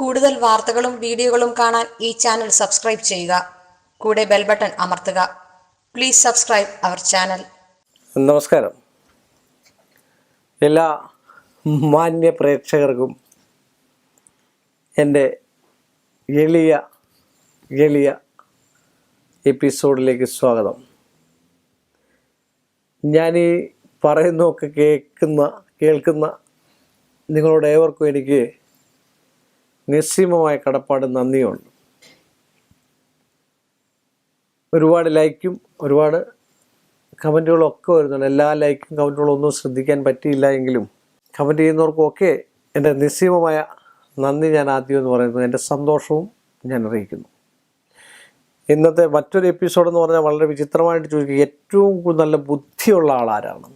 കൂടുതൽ വാർത്തകളും വീഡിയോകളും കാണാൻ ഈ ചാനൽ സബ്സ്ക്രൈബ് ചെയ്യുക. കൂടെ ബെൽ ബട്ടൺ അമർത്തുക. Please subscribe our channel. നമസ്കാരം. എല്ലാ മാന്യ പ്രേക്ഷകർക്കും എൻ്റെ എളിയ എപ്പിസോഡിലേക്ക് സ്വാഗതം. ഞാനീ പറയുന്നതൊക്കെ കേൾക്കുന്ന നിങ്ങളോട് ഏവർക്കും എനിക്ക് നിസ്സീമമായ കടപ്പാട് നന്ദിയുണ്ട്. ഒരുപാട് ലൈക്കും ഒരുപാട് കമൻറ്റുകളും ഒക്കെ വരുന്നുണ്ട്. എല്ലാ ലൈക്കും കമൻറ്റുകളും ഒന്നും ശ്രദ്ധിക്കാൻ പറ്റിയില്ല എങ്കിലും കമൻറ്റ് ചെയ്യുന്നവർക്കൊക്കെ എൻ്റെ നിസ്സീമമായ നന്ദി ഞാൻ ആദ്യം എന്ന് പറയുന്നത് എൻ്റെ സന്തോഷവും ഞാൻ അറിയിക്കുന്നു. ഇന്നത്തെ മറ്റൊരു എപ്പിസോഡെന്ന് പറഞ്ഞാൽ വളരെ വിചിത്രമായിട്ട് ചോദിക്കുക, ഏറ്റവും നല്ല ബുദ്ധിയുള്ള ആളാരാണ്?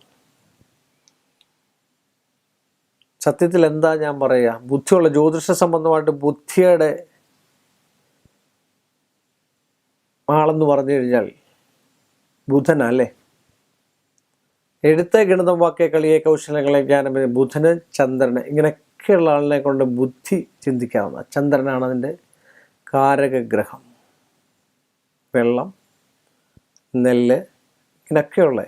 സത്യത്തിൽ എന്താ ഞാൻ പറയുക, ബുദ്ധിയുള്ള ജ്യോതിഷ സംബന്ധമായിട്ട് ബുദ്ധിയുടെ ആളെന്ന് പറഞ്ഞു കഴിഞ്ഞാൽ ബുധനല്ലേ. എഴുത്ത്, ഗണിതം, വാക്യ, കളിയെ, കൗശലങ്ങളെ, ജ്ഞാനം, ബുധന്, ചന്ദ്രന്, ഇങ്ങനെയൊക്കെയുള്ള ആളിനെ കൊണ്ട് ബുദ്ധി ചിന്തിക്കാവുന്ന. ചന്ദ്രനാണ് അതിൻ്റെ കാരകഗ്രഹം. വെള്ളം, നെല്ല്, ഇങ്ങനെയൊക്കെയുള്ള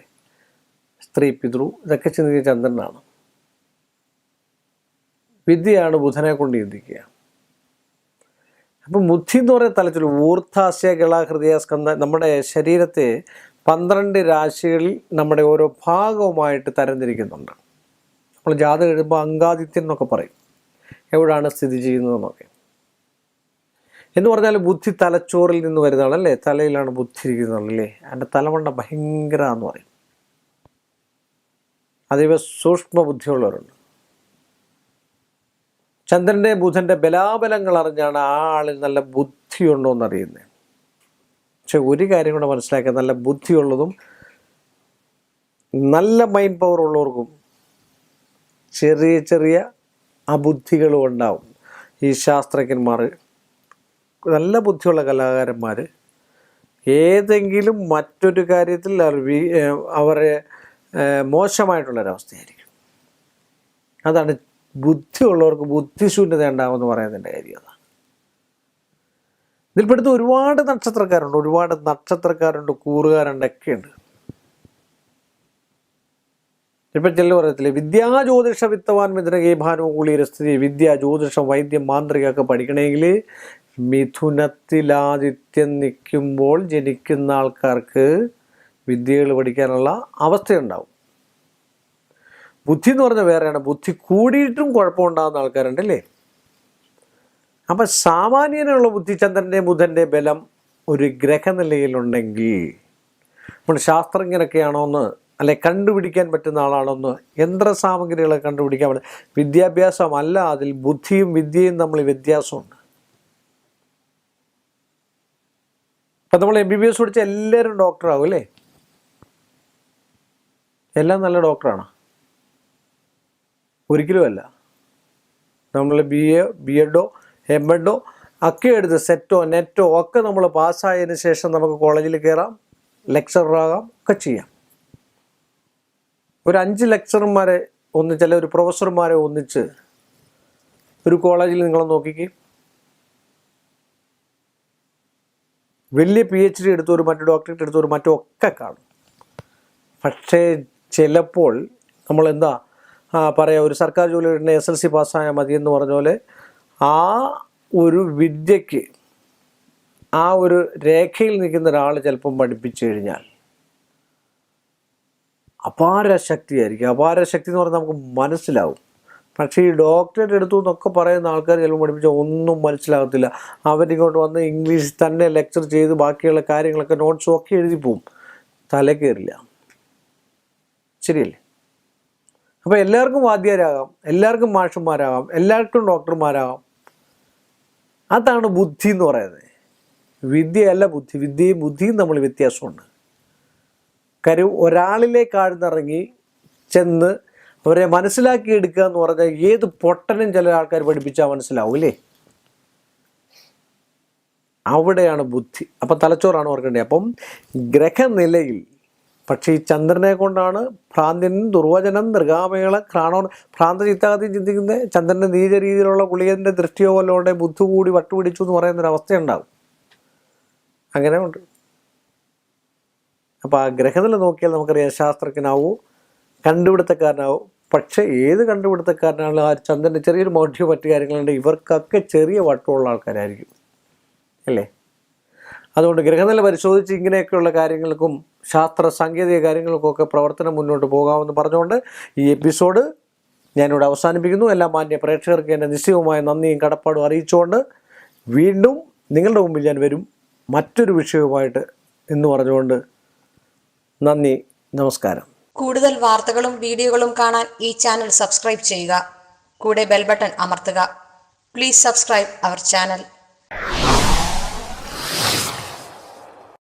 സ്ത്രീ, പിതൃ, ഇതൊക്കെ ചിന്തിക്കുക ചന്ദ്രനാണ്. വിദ്യയാണ് ബുധനെ കൊണ്ട് ചിന്തിക്കുക. അപ്പം ബുദ്ധി എന്ന് പറയുന്ന തലത്തിൽ ഊർധാസ്യ ഗള ഹൃദയ സ്കന്ധ, നമ്മുടെ ശരീരത്തെ 12 രാശികളിൽ നമ്മുടെ ഓരോ ഭാഗവുമായിട്ട് തരംതിരിക്കുന്നുണ്ട്. നമ്മൾ ജാതകം എഴുതുമ്പോൾ അംഗാദിത്യൻ എന്നൊക്കെ പറയും, എവിടെയാണ് സ്ഥിതി ചെയ്യുന്നതെന്നൊക്കെ. എന്ന് പറഞ്ഞാൽ ബുദ്ധി തലച്ചോറിൽ നിന്ന് വരുന്നതാണല്ലേ, തലയിലാണ് ബുദ്ധി ഇരിക്കുന്നതല്ലേ. അതിൻ്റെ തലമണ്ട ഭയങ്കര എന്ന് പറയും. അതേപോലെ സൂക്ഷ്മ ബുദ്ധിയുള്ളവരുണ്ട്. ചന്ദ്രൻ്റെ ബുധൻ്റെ ബലാബലങ്ങൾ അറിഞ്ഞാണ് ആ ആളിൽ നല്ല ബുദ്ധിയുണ്ടോ എന്നറിയുന്നത്. പക്ഷെ ഒരു കാര്യം കൂടെ മനസ്സിലാക്കുക, നല്ല ബുദ്ധിയുള്ളതും നല്ല മൈൻഡ് പവർ ഉള്ളവർക്കും ചെറിയ അബുദ്ധികളും ഉണ്ടാവും. ഈ ശാസ്ത്രജ്ഞന്മാർ, നല്ല ബുദ്ധിയുള്ള കലാകാരന്മാർ ഏതെങ്കിലും മറ്റൊരു കാര്യത്തിൽ അവരെ മോശമായിട്ടുള്ളൊരവസ്ഥയായിരിക്കും. അതാണ് ബുദ്ധിയുള്ളവർക്ക് ബുദ്ധിശൂന്യത ഉണ്ടാകുമെന്ന് പറയുന്നതിൻ്റെ കാര്യം. അതാണ് ഇതിൽപ്പെടുത്ത ഒരുപാട് നക്ഷത്രക്കാരുണ്ട്, കൂറുകാരുണ്ട്, ഒക്കെയുണ്ട്. ഇപ്പം ചെല്ലു പറയത്തില്ലേ, വിദ്യാജ്യോതിഷ വിത്തവാൻ മിഥുനകേ ഭാനുകൂലീരസ്ഥിതി. വിദ്യ, ജ്യോതിഷം, വൈദ്യം, മാന്ത്രികമൊക്കെ പഠിക്കണമെങ്കിൽ മിഥുനത്തിലാദിത്യം നിൽക്കുമ്പോൾ ജനിക്കുന്ന ആൾക്കാർക്ക് വിദ്യകൾ പഠിക്കാനുള്ള അവസ്ഥയുണ്ടാവും. ബുദ്ധി എന്ന് പറഞ്ഞാൽ വേറെയാണ്. ബുദ്ധി കൂടിയിട്ടും കുഴപ്പമുണ്ടാകുന്ന ആൾക്കാരുണ്ടല്ലേ. അപ്പം സാമാന്യനുള്ള ബുദ്ധി, ചന്ദ്രൻ്റെ ബുധൻ്റെ ബലം ഒരു ഗ്രഹനിലയിലുണ്ടെങ്കിൽ നമ്മൾ ശാസ്ത്രജ്ഞനൊക്കെയാണോ എന്ന്, അല്ലെ കണ്ടുപിടിക്കാൻ പറ്റുന്ന ആളാണോന്ന്, യന്ത്രസാമഗ്രികളെ കണ്ടുപിടിക്കാൻ പറ്റും. വിദ്യാഭ്യാസമല്ല, അതിൽ ബുദ്ധിയും വിദ്യയും തമ്മിൽ വ്യത്യാസമുണ്ട്. ഇപ്പം നമ്മൾ MBBS പഠിച്ച എല്ലാവരും ഡോക്ടറാകും അല്ലേ? എല്ലാം നല്ല ഡോക്ടറാണ്? ഒരിക്കലുമല്ല. നമ്മൾ BA MA ഒക്കെ എടുത്ത് സെറ്റോ നെറ്റോ ഒക്കെ നമ്മൾ പാസ്സായതിനു ശേഷം നമുക്ക് കോളേജിൽ കയറാം, ലെക്ചറാകാം, ഒക്കെ ചെയ്യാം. ഒരു 5 ലെക്ചർമാരെ ഒന്നിച്ച്, അല്ലെ ഒരു പ്രൊഫസർമാരെ ഒന്നിച്ച് ഒരു കോളേജിൽ നിങ്ങൾ നോക്കിക്കേ. വലിയ PhD എടുത്തവർ, മറ്റു ഡോക്ടറേറ്റ് എടുത്തവർ, മറ്റും ഒക്കെ കാണും. പക്ഷേ ചിലപ്പോൾ നമ്മൾ എന്താ പറയാം, ഒരു സർക്കാർ ജോലി ഉടനെ SLC പാസ്സായാൽ മതി എന്ന് പറഞ്ഞ പോലെ ആ ഒരു വിദ്യക്ക്, ആ ഒരു രേഖയിൽ നിൽക്കുന്ന ഒരാൾ ചിലപ്പം പഠിപ്പിച്ചു കഴിഞ്ഞാൽ അപാര ശക്തിയായിരിക്കും. അപാര ശക്തി എന്ന് പറഞ്ഞാൽ നമുക്ക് മനസ്സിലാവും. പക്ഷേ ഈ ഡോക്ടറേറ്റ് എടുത്തു എന്നൊക്കെ പറയുന്ന ആൾക്കാർ ചിലപ്പോൾ പഠിപ്പിച്ചാൽ ഒന്നും മനസ്സിലാകത്തില്ല. അവരിങ്ങോട്ട് വന്ന് ഇംഗ്ലീഷിൽ തന്നെ ലെക്ചർ ചെയ്ത് ബാക്കിയുള്ള കാര്യങ്ങളൊക്കെ നോട്ട്സും ഒക്കെ എഴുതി പോവും, തല കയറില്ല. ശരിയല്ലേ? അപ്പോൾ എല്ലാവർക്കും വാദ്യരാകാം, എല്ലാവർക്കും മാഷന്മാരാകാം, എല്ലാവർക്കും ഡോക്ടർമാരാകാം. അതാണ് ബുദ്ധി എന്ന് പറയുന്നത്. വിദ്യയല്ല ബുദ്ധി. വിദ്യയും ബുദ്ധിയും തമ്മിൽ വ്യത്യാസമുണ്ട്. കാര്യം ഒരാളിലേക്ക് ആഴ്ന്നിറങ്ങി ചെന്ന് അവരെ മനസ്സിലാക്കി എടുക്കുക എന്ന് പറഞ്ഞാൽ ഏത് പൊട്ടനും ചില ആൾക്കാർ പഠിപ്പിച്ചാൽ മനസ്സിലാവും അല്ലേ? അവിടെയാണ് ബുദ്ധി. അപ്പം തലച്ചോറാണ് ഓർക്കേണ്ടത്. അപ്പം ഗ്രഹനിലയിൽ പക്ഷേ ഈ ചന്ദ്രനെ കൊണ്ടാണ് ഭ്രാന്തിനും ദുർവചനം നൃഗാമേള ക്രാണോ ഭ്രാന്ത ചിത്താഗതി ചിന്തിക്കുന്നത്. ചന്ദ്രൻ്റെ നീച രീതിയിലുള്ള ഗുളികൻ്റെ ദൃഷ്ടിയോ വല്ലോടെ ബുദ്ധി കൂടി വട്ടുപിടിച്ചു എന്ന് പറയുന്നൊരവസ്ഥയുണ്ടാകും. അങ്ങനെ ഉണ്ട്. അപ്പോൾ ആ ഗ്രഹനില നോക്കിയാൽ നമുക്കറിയാം ശാസ്ത്രജ്ഞനാവൂ, കണ്ടുപിടുത്തക്കാരനാവും. പക്ഷേ ഏത് കണ്ടുപിടുത്തക്കാരനാണെങ്കിലും ആ ചന്ദ്രൻ്റെ ചെറിയൊരു മൗഢ്യോ മറ്റു കാര്യങ്ങളുണ്ട്, ഇവർക്കൊക്കെ ചെറിയ വട്ടമുള്ള ആൾക്കാരായിരിക്കും അല്ലേ. അതുകൊണ്ട് ഗ്രഹനില പരിശോധിച്ച് ഇങ്ങനെയൊക്കെയുള്ള കാര്യങ്ങൾക്കും ശാസ്ത്ര സാങ്കേതിക കാര്യങ്ങൾക്കൊക്കെ പ്രവർത്തനം മുന്നോട്ട് പോകാമെന്ന് പറഞ്ഞുകൊണ്ട് ഈ എപ്പിസോഡ് ഞാനിവിടെ അവസാനിപ്പിക്കുന്നു. എല്ലാ മാന്യ പ്രേക്ഷകർക്ക് എൻ്റെ നിശ്ചയവുമായ നന്ദിയും കടപ്പാടും അറിയിച്ചുകൊണ്ട് വീണ്ടും നിങ്ങളുടെ മുമ്പിൽ ഞാൻ വരും മറ്റൊരു വിഷയവുമായിട്ട് എന്ന് പറഞ്ഞുകൊണ്ട് നന്ദി, നമസ്കാരം. കൂടുതൽ വാർത്തകളും വീഡിയോകളും കാണാൻ ഈ ചാനൽ സബ്സ്ക്രൈബ് ചെയ്യുക. കൂടെ ബെൽ ബട്ടൺ അമർത്തുക. Please subscribe our channel.